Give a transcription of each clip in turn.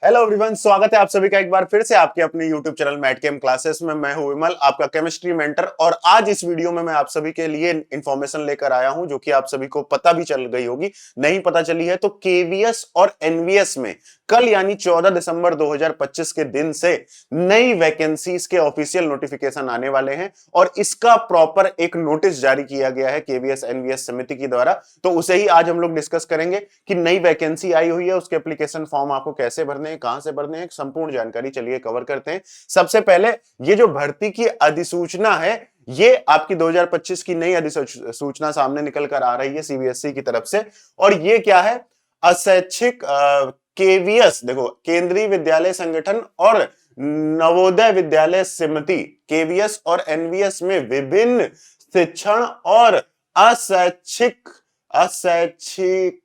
Hello everyone, स्वागत है आप सभी का एक बार फिर से आपके अपने YouTube चैनल मैथ केम क्लासेस में। मैं हूं विमल, आपका केमिस्ट्री मेंटर। और आज इस वीडियो में मैं आप सभी के लिए इंफॉर्मेशन लेकर आया हूं जो कि आप सभी को पता भी चल गई होगी, नहीं पता चली है तो केवीएस और एनवीएस में कल यानी 14 दिसंबर 2025 के दिन से नई वैकेंसीज के ऑफिशियल नोटिफिकेशन आने वाले हैं और इसका प्रॉपर एक नोटिस जारी किया गया है केवीएस एनवीएस समिति की द्वारा। तो उसे ही आज हम लोग डिस्कस करेंगे कि नई वैकेंसी आई हुई है, उसके एप्लीकेशन फॉर्म आपको कैसे भरने हैं, कहां से भरने हैं, संपूर्ण जानकारी चलिए कवर करते हैं। सबसे पहले ये जो भर्ती की अधिसूचना है, ये आपकी 2025 की नई अधिसूचना सामने निकल कर आ रही है सीबीएसई की तरफ से। और ये क्या है? अशैक्षिक केवीएस, देखो, केंद्रीय विद्यालय संगठन और नवोदय विद्यालय समिति केवीएस और एनवीएस में विभिन्न शिक्षण और अशैक्षिक अशैक्षिक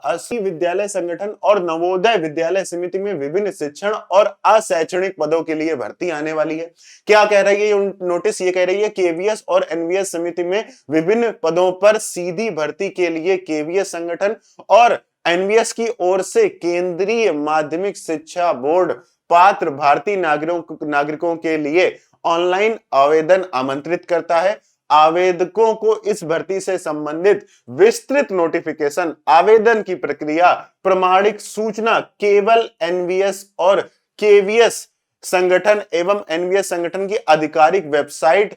अस्सी विद्यालय संगठन और नवोदय विद्यालय समिति में विभिन्न शिक्षण और अशैक्षणिक पदों के लिए भर्ती आने वाली है। क्या कह रही है ये नोटिस? ये कह रही है केवीएस और एनवीएस समिति में विभिन्न पदों पर सीधी भर्ती के लिए केवीएस संगठन और एनवीएस की ओर से केंद्रीय माध्यमिक शिक्षा बोर्ड पात्र भारतीय नागरिकों के लिए ऑनलाइन आवेदन आमंत्रित करता है। आवेदकों को इस भर्ती से संबंधित विस्तृत नोटिफिकेशन, आवेदन की प्रक्रिया, प्रमाणिक सूचना केवल एनवीएस और केवीएस संगठन एवं एनवीएस संगठन की आधिकारिक वेबसाइट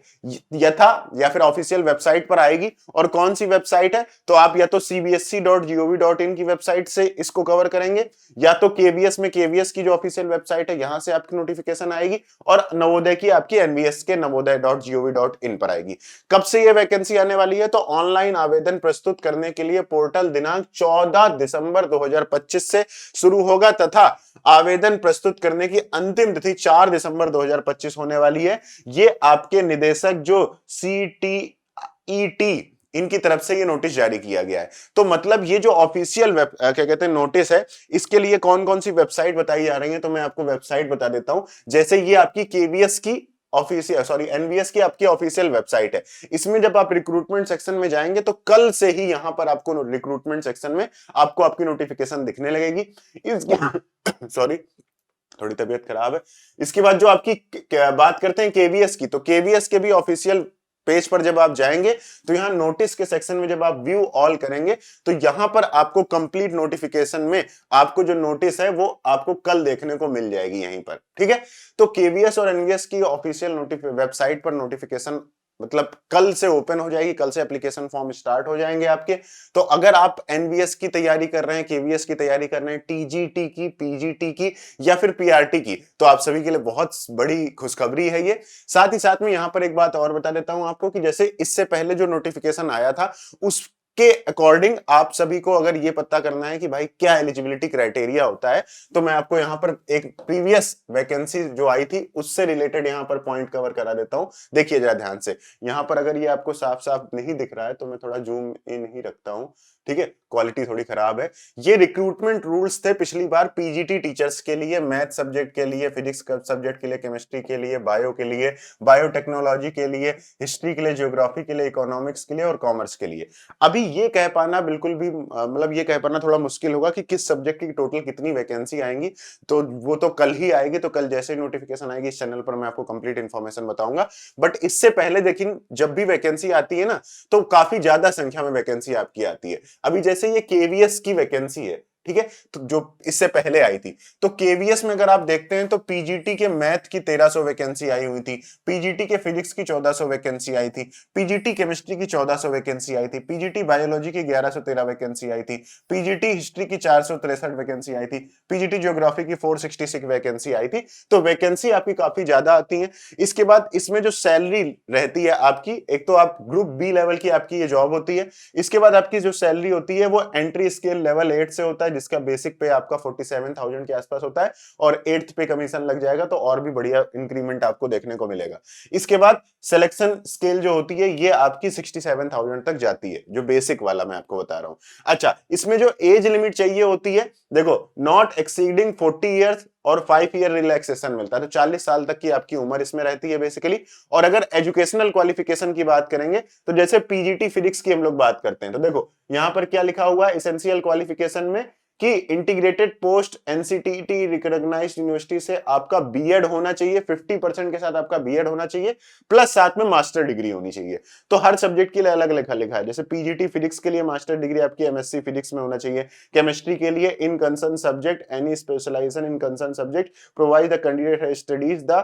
या फिर ऑफिशियल वेबसाइट पर आएगी। और कौन सी वेबसाइट है? तो आप या तो cbsc.gov.in की वेबसाइट से इसको कवर करेंगे, या तो केवीएस में केवीएस की जो ऑफिशियल वेबसाइट है यहां से आपकी नोटिफिकेशन आएगी, और नवोदय की आपकी एनवीएस के नवोदय.gov.in पर आएगी। कब से ये वैकेंसी आने वाली है? तो ऑनलाइन आवेदन प्रस्तुत करने के लिए पोर्टल दिनांक 14 दिसंबर 2025 से शुरू होगा तथा आवेदन प्रस्तुत करने की अंतिम तिथि 4 दिसंबर 2025 होने वाली है। ये आपके निदेशक जो CTET इनकी तरफ से ये नोटिस जारी किया गया है। तो मतलब ये जो ऑफिशियल क्या कहते हैं नोटिस है, इसके लिए कौन कौन सी वेबसाइट बताई जा रही है, तो मैं आपको वेबसाइट बता देता हूं। जैसे ये आपकी केवीएस की ऑफिशियल एनवीएस की आपकी ऑफिशियल वेबसाइट है। इसमें जब आप रिक्रूटमेंट सेक्शन में जाएंगे तो कल से ही यहां पर आपको रिक्रूटमेंट सेक्शन में आपको आपकी नोटिफिकेशन दिखने लगेगी। इसकी सॉरी, थोड़ी तबीयत खराब है। इसके बाद जो आपकी बात करते हैं केवीएस की, तो केवीएस के भी ऑफिशियल पेज पर जब आप जाएंगे तो यहां नोटिस के सेक्शन में जब आप व्यू ऑल करेंगे तो यहां पर आपको कंप्लीट नोटिफिकेशन में आपको जो नोटिस है वो आपको कल देखने को मिल जाएगी यहीं पर। ठीक है, तो केवीएस और एनवीएस की ऑफिशियल वेबसाइट पर नोटिफिकेशन मतलब कल से ओपन हो जाएगी, कल से एप्लीकेशन फॉर्म स्टार्ट हो जाएंगे आपके। तो अगर आप एनवीएस की तैयारी कर रहे हैं, केवीएस की तैयारी कर रहे हैं, टीजीटी की, पीजीटी की या फिर पीआरटी की, तो आप सभी के लिए बहुत बड़ी खुशखबरी है ये। साथ ही साथ में यहां पर एक बात और बता देता हूं आपको कि जैसे इससे पहले जो नोटिफिकेशन आया था उस के अकॉर्डिंग आप सभी को अगर ये पता करना है कि भाई क्या एलिजिबिलिटी क्राइटेरिया होता है, तो मैं आपको यहां पर एक प्रीवियस वैकेंसी जो आई थी उससे रिलेटेड यहां पर पॉइंट कवर करा देता हूं। देखिए जरा ध्यान से, यहां पर अगर ये आपको साफ साफ नहीं दिख रहा है तो मैं थोड़ा जूम इन ही रखता हूं। ठीक है, क्वालिटी थोड़ी खराब है। ये रिक्रूटमेंट रूल्स थे पिछली बार पीजीटी टीचर्स के लिए, मैथ सब्जेक्ट के लिए, फिजिक्स सब्जेक्ट के लिए, केमिस्ट्री के लिए, बायो के लिए, बायोटेक्नोलॉजी के लिए, हिस्ट्री के लिए, ज्योग्राफी के लिए, इकोनॉमिक्स के लिए और कॉमर्स के लिए। अभी ये कह पाना बिल्कुल भी मतलब ये कह पाना थोड़ा मुश्किल होगा कि किस सब्जेक्ट की टोटल कितनी वैकेंसी आएंगी, तो वो तो कल ही आएगी। तो कल जैसे ही नोटिफिकेशन आएगी इस चैनल पर मैं आपको कंप्लीट इन्फॉर्मेशन बताऊंगा। बट इससे पहले देखिए, जब भी वैकेंसी आती है ना तो काफी ज्यादा संख्या में वैकेंसी आपकी आती है। अभी जैसे ये केवीएस की वैकेंसी है, ठीक है, तो जो इससे पहले आई थी, तो केवीएस में अगर आप देखते हैं तो पीजीटी के मैथ की 1300 वैकेंसी आई हुई थी, पीजीटी के फिजिक्स की 1400 वैकेंसी आई थी, पीजीटी केमिस्ट्री की 1400 वैकेंसी आई थी, पीजीटी बायोलॉजी की 1113 वैकेंसी आई थी, पीजीटी हिस्ट्री की 463 वैकेंसी आई थी, पीजीटी ज्योग्राफी की 466 वैकेंसी आई थी। तो वैकेंसी आपकी काफी ज्यादा आती है। इसके बाद इसमें जो सैलरी रहती है आपकी, एक तो आप ग्रुप बी लेवल की आपकी ये जॉब होती है। इसके बाद आपकी जो सैलरी होती है वो एंट्री स्केल लेवल 8 से होता है, जिसका बेसिक पे आपका 47,000 के आसपास होता है, और 8th पे कमीशन लग जाएगा तो और भी बढ़िया इंक्रीमेंट आपको देखने को मिलेगा। इसके बाद सिलेक्शन स्केल जो होती है ये आपकी 67,000 तक जाती है, जो बेसिक वाला मैं आपको बता रहा हूं। अच्छा, इसमें जो एज लिमिट चाहिए होती है, देखो, नॉट एक्सीडिंग 40 ईयर्स और 5 ईयर रिलैक्सेशन मिलता है, तो 40 साल तक की आपकी उम्र इसमें रहती है बेसिकली। और अगर एजुकेशनल क्वालिफिकेशन की बात करेंगे तो जैसे पीजीटी फिजिक्स की हम लोग बात करते हैं, तो देखो यहां पर क्या लिखा हुआ है, एसेंशियल क्वालिफिकेशन में कि इंटीग्रेटेड पोस्ट एनसीटीटी रिकॉग्नाइज्ड यूनिवर्सिटी से आपका बीएड होना चाहिए, 50% के साथ आपका बीएड होना चाहिए, प्लस साथ में मास्टर डिग्री होनी चाहिए। तो हर सब्जेक्ट के लिए अलग अलग लिखा है, जैसे पीजीटी फिजिक्स के लिए मास्टर डिग्री आपकी एमएससी फिजिक्स में होना चाहिए, केमिस्ट्री के लिए in concern subject any specialisation in concern subject provide the candidate has studies the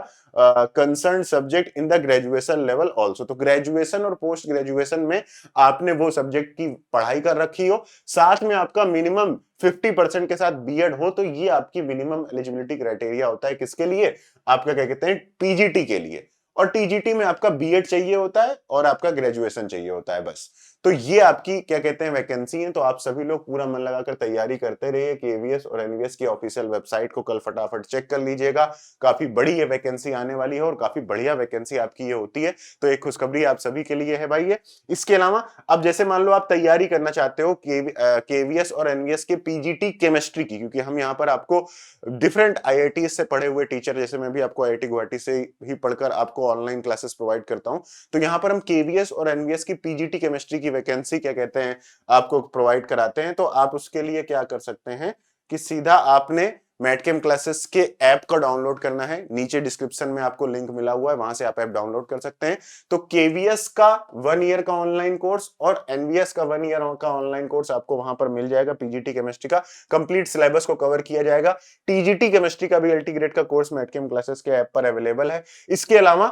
concern subject in the graduation level also. तो ग्रेजुएशन और पोस्ट ग्रेजुएशन में आपने वो सब्जेक्ट की पढ़ाई कर रखी हो, साथ में आपका मिनिमम 50% के साथ बीएड हो, तो ये आपकी मिनिमम एलिजिबिलिटी क्राइटेरिया होता है। किसके लिए? आपका क्या कहते हैं, टीजीटी के लिए। और टीजीटी में आपका बीएड चाहिए होता है और आपका ग्रेजुएशन चाहिए होता है बस। तो ये आपकी क्या कहते हैं वैकेंसी है। तो आप सभी लोग पूरा मन लगाकर तैयारी करते रहिए। केवीएस और एनवीएस की ऑफिशियल वेबसाइट को कल फटाफट चेक कर लीजिएगा, काफी बड़ी ये वैकेंसी आने वाली है और काफी बढ़िया वैकेंसी आपकी ये होती है। तो एक खुशखबरी आप सभी के लिए है भाई ये। इसके अलावा अब जैसे मान लो आप तैयारी करना चाहते हो केवीएस और एनवीएस के पीजीटी केमिस्ट्री की, क्योंकि हम यहाँ पर आपको डिफरेंट आईआईटी से पढ़े हुए टीचर, जैसे मैं भी आपको आईआईटी गुवाहाटी से ही पढ़कर आपको ऑनलाइन क्लासेस प्रोवाइड करता हूं, तो यहाँ पर हम केवीएस और एनवीएस की पीजीटी केमिस्ट्री की वैकेंसी क्या कहते हैं आपको प्रोवाइड कराते हैं। तो आप उसके लिए क्या कर सकते हैं कि सीधा आपने मैटकेम क्लासेस के ऐप का डाउनलोड करना है। नीचे डिस्क्रिप्शन में आपको लिंक मिला हुआ है, वहां से आप ऐप डाउनलोड कर सकते हैं। तो केवीएस का 1 ईयर का ऑनलाइन कोर्स और एनवीएस का 1 ईयर का ऑनलाइन कोर्स आपको वहां पर मिल जाएगा। पीजीटी केमिस्ट्री का कंप्लीट सिलेबस को कवर किया जाएगा। टीजीटी केमिस्ट्री का भी एलटी ग्रेड का कोर्स मैटकेम क्लासेस के ऐप पर अवेलेबल है। इसके अलावा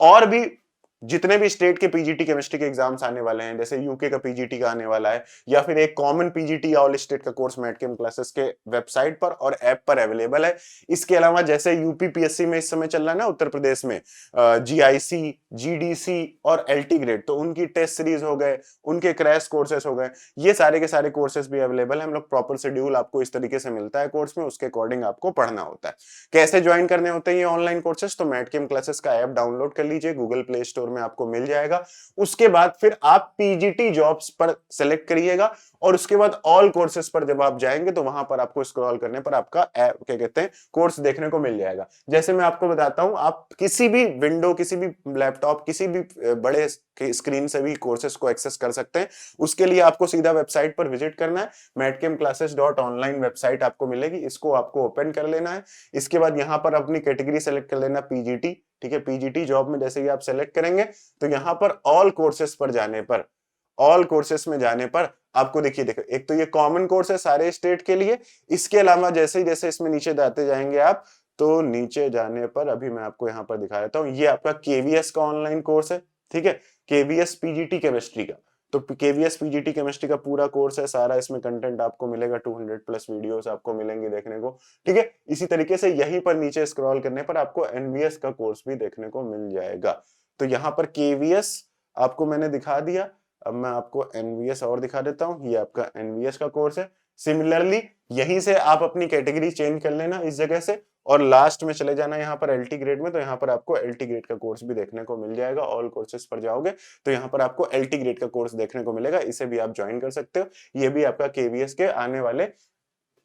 और भी जितने भी स्टेट के पीजीटी केमिस्ट्री के एग्जाम्स आने वाले हैं, जैसे यूके का पीजीटी का आने वाला है, या फिर एक कॉमन पीजीटी ऑल स्टेट का कोर्स मैटकेम क्लासेस के वेबसाइट पर और ऐप पर अवेलेबल है। इसके अलावा जैसे यूपी पीएससी में इस समय चल रहा है ना उत्तर प्रदेश में, जीआईसी, जीडीसी और एलटी ग्रेड, तो उनकी टेस्ट सीरीज हो गए, उनके क्रैश कोर्सेस हो गए, ये सारे के सारे कोर्सेस भी अवेलेबल है। हम लोग प्रॉपर शेड्यूल आपको इस तरीके से मिलता है कोर्स में, उसके अकॉर्डिंग आपको पढ़ना होता है। कैसे ज्वाइन करने होते हैं ये ऑनलाइन कोर्सेस? तो मैटकेम क्लासेस का ऐप डाउनलोड कर लीजिए, गूगल प्ले स्टोर में आपको मिल जाएगा। उसके बाद फिर आप पीजीटी जॉब्स पर सेलेक्ट करिएगा और उसके बाद ऑल कोर्सेज पर जब आप जाएंगे तो वहां पर आपको स्क्रॉल करने पर आपका ऐप क्या कहते हैं कोर्स देखने को मिल जाएगा। जैसे मैं आपको बताता हूं, आप किसी भी विंडो, किसी भी लैपटॉप, किसी भी बड़े स्क्रीन से भी कोर्सेज को एक्सेस कर सकते हैं। उसके लिए आपको सीधा वेबसाइट पर विजिट करना है, madcamclasses.online वेबसाइट आपको मिलेगी, इसको आपको ओपन कर लेना है। इसके बाद यहाँ पर अपनी कैटेगरी सेलेक्ट कर लेना पीजीटी, ठीक है। पीजीटी जॉब में जैसे ही आप सेलेक्ट करेंगे तो यहाँ पर ऑल कोर्सेज पर जाने पर, ऑल कोर्सेज में जाने पर आपको देखिए, देखो एक तो ये कॉमन कोर्स है सारे स्टेट के लिए। इसके अलावा जैसे ही जैसे इसमें नीचे जाते जाएंगे आप, तो नीचे जाने पर अभी मैं आपको यहाँ पर दिखा देता हूँ, ये आपका केवीएस का ऑनलाइन कोर्स है, ठीक है, केवीएस पीजीटी केमिस्ट्री का। तो केवीएस पीजीटी केमिस्ट्री का पूरा कोर्स है सारा, इसमें कंटेंट आपको मिलेगा, 200+ वीडियोस आपको मिलेंगे देखने को, ठीक है। इसी तरीके से यहीं पर नीचे स्क्रॉल करने पर आपको एनवीएस का कोर्स भी देखने को मिल जाएगा। तो यहाँ पर केवीएस आपको मैंने दिखा दिया, अब मैं आपको एनवीएस और दिखा देता हूँ। ये आपका एनवीएस का कोर्स है। सिमिलरली यहीं से आप अपनी कैटेगरी चेंज कर लेना इस जगह से, और लास्ट में चले जाना यहाँ पर एलटी ग्रेड में, तो यहाँ पर आपको एलटी ग्रेड का कोर्स भी देखने को मिल जाएगा। ऑल कोर्सेज पर जाओगे तो यहाँ पर आपको एलटी ग्रेड का कोर्स देखने को मिलेगा, इसे भी आप ज्वाइन कर सकते हो। ये भी आपका केवीएस के आने वाले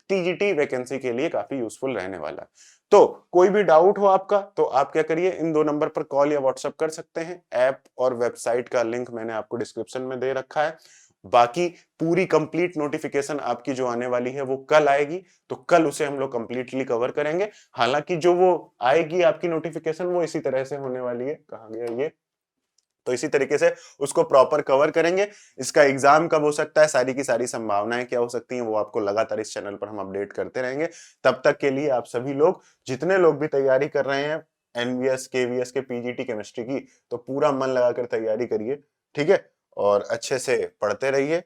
टीजीटी वैकेंसी के लिए काफी यूजफुल रहने वाला है। तो कोई भी डाउट हो आपका तो आप क्या करिए, इन 2 नंबर पर कॉल या व्हाट्सएप कर सकते हैं। ऐप और वेबसाइट का लिंक मैंने आपको डिस्क्रिप्शन में दे रखा है। बाकी पूरी कंप्लीट नोटिफिकेशन आपकी जो आने वाली है वो कल आएगी, तो कल उसे हम लोग कंप्लीटली कवर करेंगे। हालांकि जो वो आएगी आपकी नोटिफिकेशन वो इसी तरह से होने वाली है, कहाँ गया ये, तो इसी तरीके से उसको प्रॉपर कवर करेंगे। इसका एग्जाम कब हो सकता है, सारी की सारी संभावनाएं क्या हो सकती हैं, वो आपको लगातार इस चैनल पर हम अपडेट करते रहेंगे। तब तक के लिए आप सभी लोग, जितने लोग भी तैयारी कर रहे हैं एनवीएस केवीएस के पीजीटी केमिस्ट्री की, तो पूरा मन लगाकर तैयारी करिए, ठीक है, और अच्छे से पढ़ते रहिए।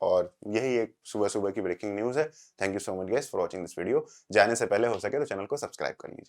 और यही एक सुबह सुबह की ब्रेकिंग न्यूज है। Thank you so much guys for watching this video. जाने से पहले हो सके तो चैनल को सब्सक्राइब कर लीजिए।